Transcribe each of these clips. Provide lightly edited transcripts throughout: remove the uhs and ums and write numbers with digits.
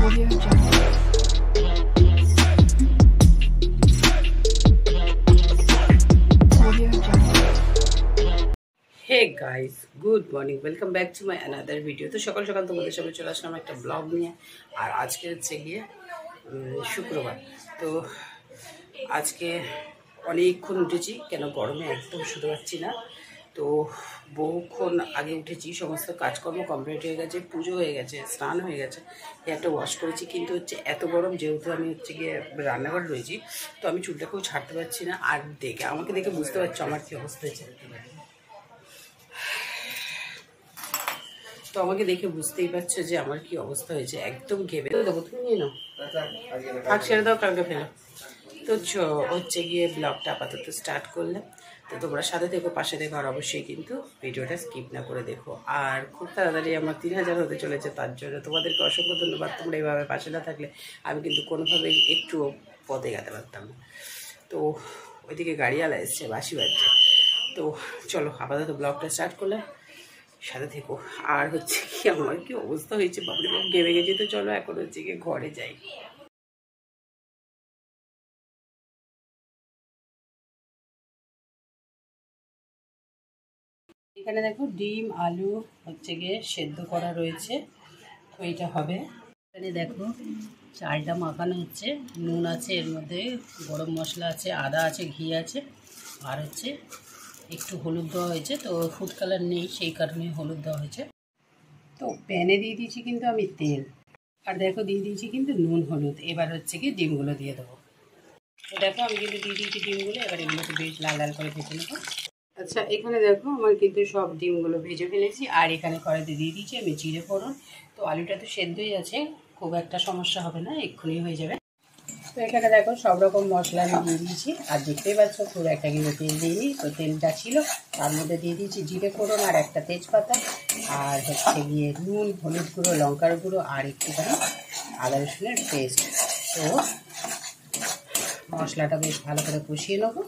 Hey guys, good morning, welcome back to my another video. তো সকাল সকাল তোমাদের সামনে চলে আসলাম একটা ব্লগ নিয়ে। আর আজকে হচ্ছে গিয়ে শুক্রবার। তো আজকে অনেকক্ষণ উঠেছি, কেন গরমে একদম শুতে পারছি না। তো বহুক্ষণ আগে উঠেছি, সমস্ত কাজকর্ম কমপ্লিট হয়ে গেছে, পুজো হয়ে গেছে, স্নান হয়ে গেছে, একটা ওয়াশ করেছি। কিন্তু হচ্ছে এত গরম, যেহেতু আমি হচ্ছে গিয়ে রান্নাঘরে রয়েছি, তো আমি চুলটাকেও ছাড়তে পারছি না। আর আমাকে দেখে বুঝতে পারছো আমার কী অবস্থা হয়েছে। তো আমাকে দেখে বুঝতেই পারছো যে আমার কি অবস্থা হয়েছে, একদম ঘেমে দেবো। তুমি নিয়ে নাও, থাক, ছেড়ে দাও, কালকে ফেলো। তো হচ্ছে গিয়ে ব্লগটা আপাতত স্টার্ট করলাম। তো তোমরা সাথে দেখো, পাশে দেখো, আর অবশ্যই কিন্তু ভিডিওটা স্কিপ না করে দেখো। আর খুব তাড়াতাড়ি আমার 3000 হতে চলেছে, তার জন্য তোমাদেরকে অসংখ্য ধন্যবাদ। তোমরা এইভাবে পাশে না থাকলে আমি কিন্তু কোনোভাবেই একটু পথে এগাতে পারতাম না। তো ওইদিকে গাড়িওয়ালা এসছে, বাসি বাজছে। তো চলো আপাতত ব্লগটা স্টার্ট করলাম, সাথে থেকো। আর হচ্ছে কি আমার কি অবস্থা হয়েছে, বাবরে বাবু, ঘেমে গেছে। তো চলো এখন হচ্ছে গিয়ে ঘরে যাই। এখানে দেখো ডিম আলু হচ্ছে গিয়ে সেদ্ধ করা রয়েছে, তো এইটা হবে। এখানে দেখো চালটা মাখানো হচ্ছে, নুন আছে এর মধ্যে, গরম মশলা আছে, আদা আছে, ঘি আছে, আর হচ্ছে একটু হলুদ দেওয়া হয়েছে। তো ফুড কালার নেই, সেই কারণে হলুদ দেওয়া হয়েছে। তো প্যানে দিয়ে দিয়েছি কিন্তু আমি তেল, আর দেখো দিয়ে দিয়েছি কিন্তু নুন হলুদ। এবার হচ্ছে কি ডিমগুলো দিয়ে দেবো। তো দেখো আমি কিন্তু দিয়ে দিয়েছি ডিমগুলো, এবার এগুলোকে বেশ লাল লাল করে ভেজে নেবো। আচ্ছা, এখানে দেখো আমার কিন্তু সব ডিমগুলো ভেজে ফেলেছি। আর এখানে কড়াইতে দিয়ে দিয়েছি আমি জিরে ফোড়ন। তো আলুটা তো সেদ্ধই আছে, খুব একটা সমস্যা হবে না, এক্ষুনি হয়ে যাবে। তো এখানে দেখো সব রকম মশলা আমি দিয়ে দিয়েছি, আর দেখতেই পাচ্ছ খুব একটা কিন্তু তেল দিইনি। তো তেলটা ছিল, তার মধ্যে দিয়ে দিয়েছি জিরে ফোড়ন আর একটা তেজপাতা, আর হচ্ছে গিয়ে নুন, হলুদ গুঁড়ো, লঙ্কার গুঁড়ো, আর একটুখানি আদা রসুনের পেস্ট। তো মশলাটা বেশ ভালো করে কষিয়ে নেবো।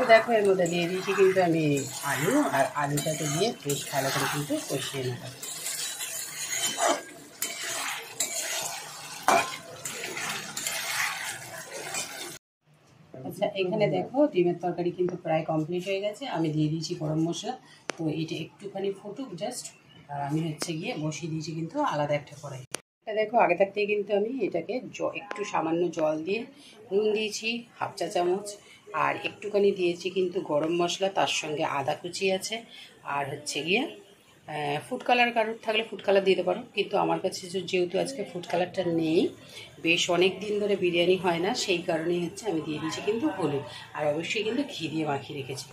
তো দেখো এর মধ্যে দিয়ে দিয়েছি কিন্তু আমি আলু, আর আলুটাকে দিয়ে বেশ ভালো করে কিন্তু কষিয়ে নেব। আচ্ছা, এখানে দেখো ডিমের তরকারি কিন্তু প্রায় কমপ্লিট হয়ে গেছে। আমি দিয়ে দিয়েছি গরম মশলা। তো এটা একটুখানি ফুটুক জাস্ট, আর আমি হচ্ছে গিয়ে বসিয়ে দিয়েছি কিন্তু আলাদা একটা কড়াই। এটা দেখো আগে থাকতেই কিন্তু আমি এটাকে একটু সামান্য জল দিয়ে, নুন দিয়েছি হাফ চা চামচ, আর একটুখানি দিয়েছি কিন্তু গরম মশলা, তার সঙ্গে আদা কুচি আছে, আর হচ্ছে গিয়ে ফুড কালার কারোর থাকলে ফুড কালার দিতে পারো, কিন্তু আমার কাছে যেহেতু আজকে ফুড কালারটা নেই, বেশ অনেক দিন ধরে বিরিয়ানি হয় না, সেই কারণেই হচ্ছে আমি দিয়ে দিয়েছি কিন্তু হলুদ, আর অবশ্যই কিন্তু ঘি দিয়ে মাখিয়ে রেখেছি।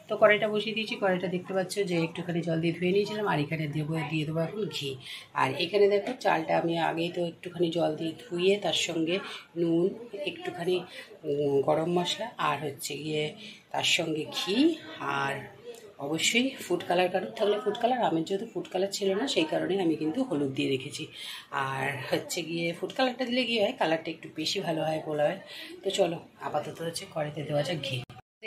তো কড়াইটা বসিয়ে দিয়েছি, কড়াইটা দেখতে পাচ্ছ যে একটুখানি জল দিয়ে ধুয়ে নিয়েছিলাম, আর এখানে দিয়ে দেবো এখন ঘি। আর এখানে দেখো চালটা আমি আগেই তো একটুখানি জল দিয়ে ধুয়ে, তার সঙ্গে নুন, একটুখানি গরম মশলা, আর হচ্ছে গিয়ে তার সঙ্গে ঘি, আর অবশ্যই ফুড কালার কারোর থাকলে ফুড কালার, আমার যেহেতু ফুড কালার ছিল না সেই কারণে আমি কিন্তু হলুদ দিয়ে রেখেছি। আর হচ্ছে গিয়ে ফুড কালারটা দিলে কী হয়, কালারটা একটু বেশি ভালো হয়, বলা হয়। তো চলো আপাতত হচ্ছে কড়াইতে দেওয়া যাক ঘি।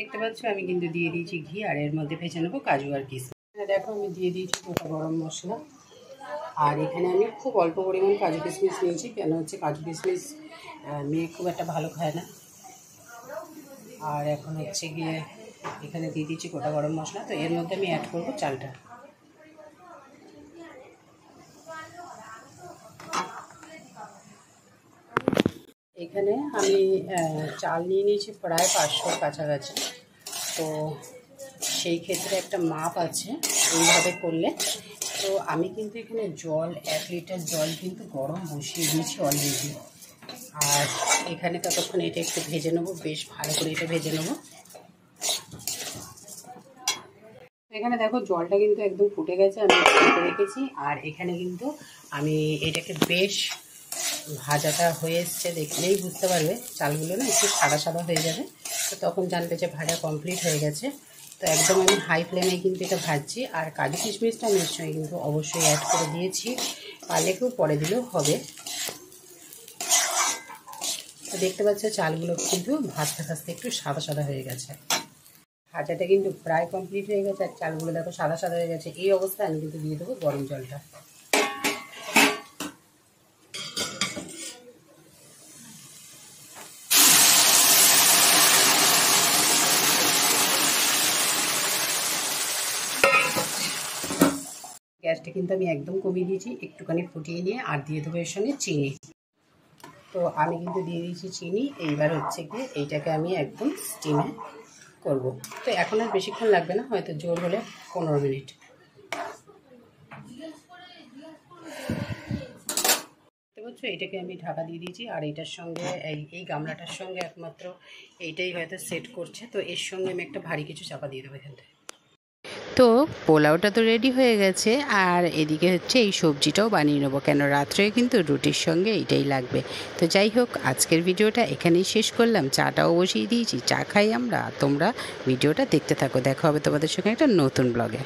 দেখতে পাচ্ছ আমি কিন্তু দিয়ে দিয়েছি ঘি, আর এর মধ্যে ভেজে নেবো কাজু আর কিশমিশ। দেখো আমি দিয়ে দিয়েছি গোটা গরম মশলা, আর এখানে আমি খুব অল্প পরিমাণ কাজু কিশমিশ নিয়েছি, কেন হচ্ছে কাজু কিশমিশ মেয়ে খুব একটা ভালো খায় না। আর এখন হচ্ছে গিয়ে এখানে দিয়ে দিয়েছি গোটা গরম মশলা। তো এর মধ্যে আমি অ্যাড করবো চালটা। এখানে আমি চাল নিয়ে নিয়েছি প্রায় 500 কাছাকাছি। তো সেই ক্ষেত্রে একটা মাপ আছে এইভাবে করলে। তো আমি কিন্তু এখানে জল 1 লিটার জল কিন্তু গরম বসিয়ে দিয়েছি অলরেডি। আর এখানে ততক্ষণ এটা একটু ভেজে নেবো, বেশ ভালো করে এটা ভেজে নেবো। এখানে দেখো জলটা কিন্তু একদম ফুটে গেছে, আমি ফুটে রেখেছি। আর এখানে কিন্তু আমি এটাকে বেশ ভাজাটা হয়ে এসছে, দেখলেই বুঝতে পারবে চালগুলো না একটু সাদা সাদা হয়ে যাবে, তো তখন জানবে যে ভাজা কমপ্লিট হয়ে গেছে। তো একদম আমি হাই ফ্লেমে কিন্তু এটা ভাজছি। আর কাজু কিশমিশটা আমি এর সঙ্গে কিন্তু অবশ্যই অ্যাড করে দিয়েছি, পারলে কেউ পরে দিলেও হবে। তো দেখতে পাচ্ছ চালগুলো কিন্তু ভাজতে ভাজতে একটু সাদা সাদা হয়ে গেছে। ভাজাটা কিন্তু প্রায় কমপ্লিট হয়ে গেছে, আর চালগুলো দেখো সাদা সাদা হয়ে গেছে। এই অবস্থায় আমি কিন্তু দিয়ে দেবো গরম জলটা। গ্যাসটা কিন্তু আমি একদম কমিয়ে দিয়েছি, একটুখানি ফুটিয়ে নিয়ে আর দিয়ে দেবো এর সঙ্গে চিনি। তো আমি কিন্তু দিয়ে দিয়েছি চিনি। এইবার হচ্ছে কি এইটাকে আমি একদম স্টিমে করব। তো এখন আর বেশিক্ষণ লাগবে না, হয়তো জোর হলে 15 মিনিট। দেখতে পাচ্ছ এটাকে আমি ঢাকা দিয়ে দিয়েছি, আর এটার সঙ্গে এই গামলাটার সঙ্গে একমাত্র এইটাই হয়তো সেট করছে। তো এর সঙ্গে আমি একটা ভারী কিছু চাপা দিয়ে দেবো এখান থেকে। তো পোলাওটা তো রেডি হয়ে গেছে, আর এদিকে হচ্ছে এই সবজিটাও বানিয়ে নেবো, কেন রাত্রে কিন্তু রুটির সঙ্গে এইটাই লাগবে। তো যাই হোক, আজকের ভিডিওটা এখানেই শেষ করলাম। চাটাও বসিয়ে দিয়েছি, চা খাই আমরা। তোমরা ভিডিওটা দেখতে থাকো, দেখা হবে তোমাদের সঙ্গে একটা নতুন ব্লগে।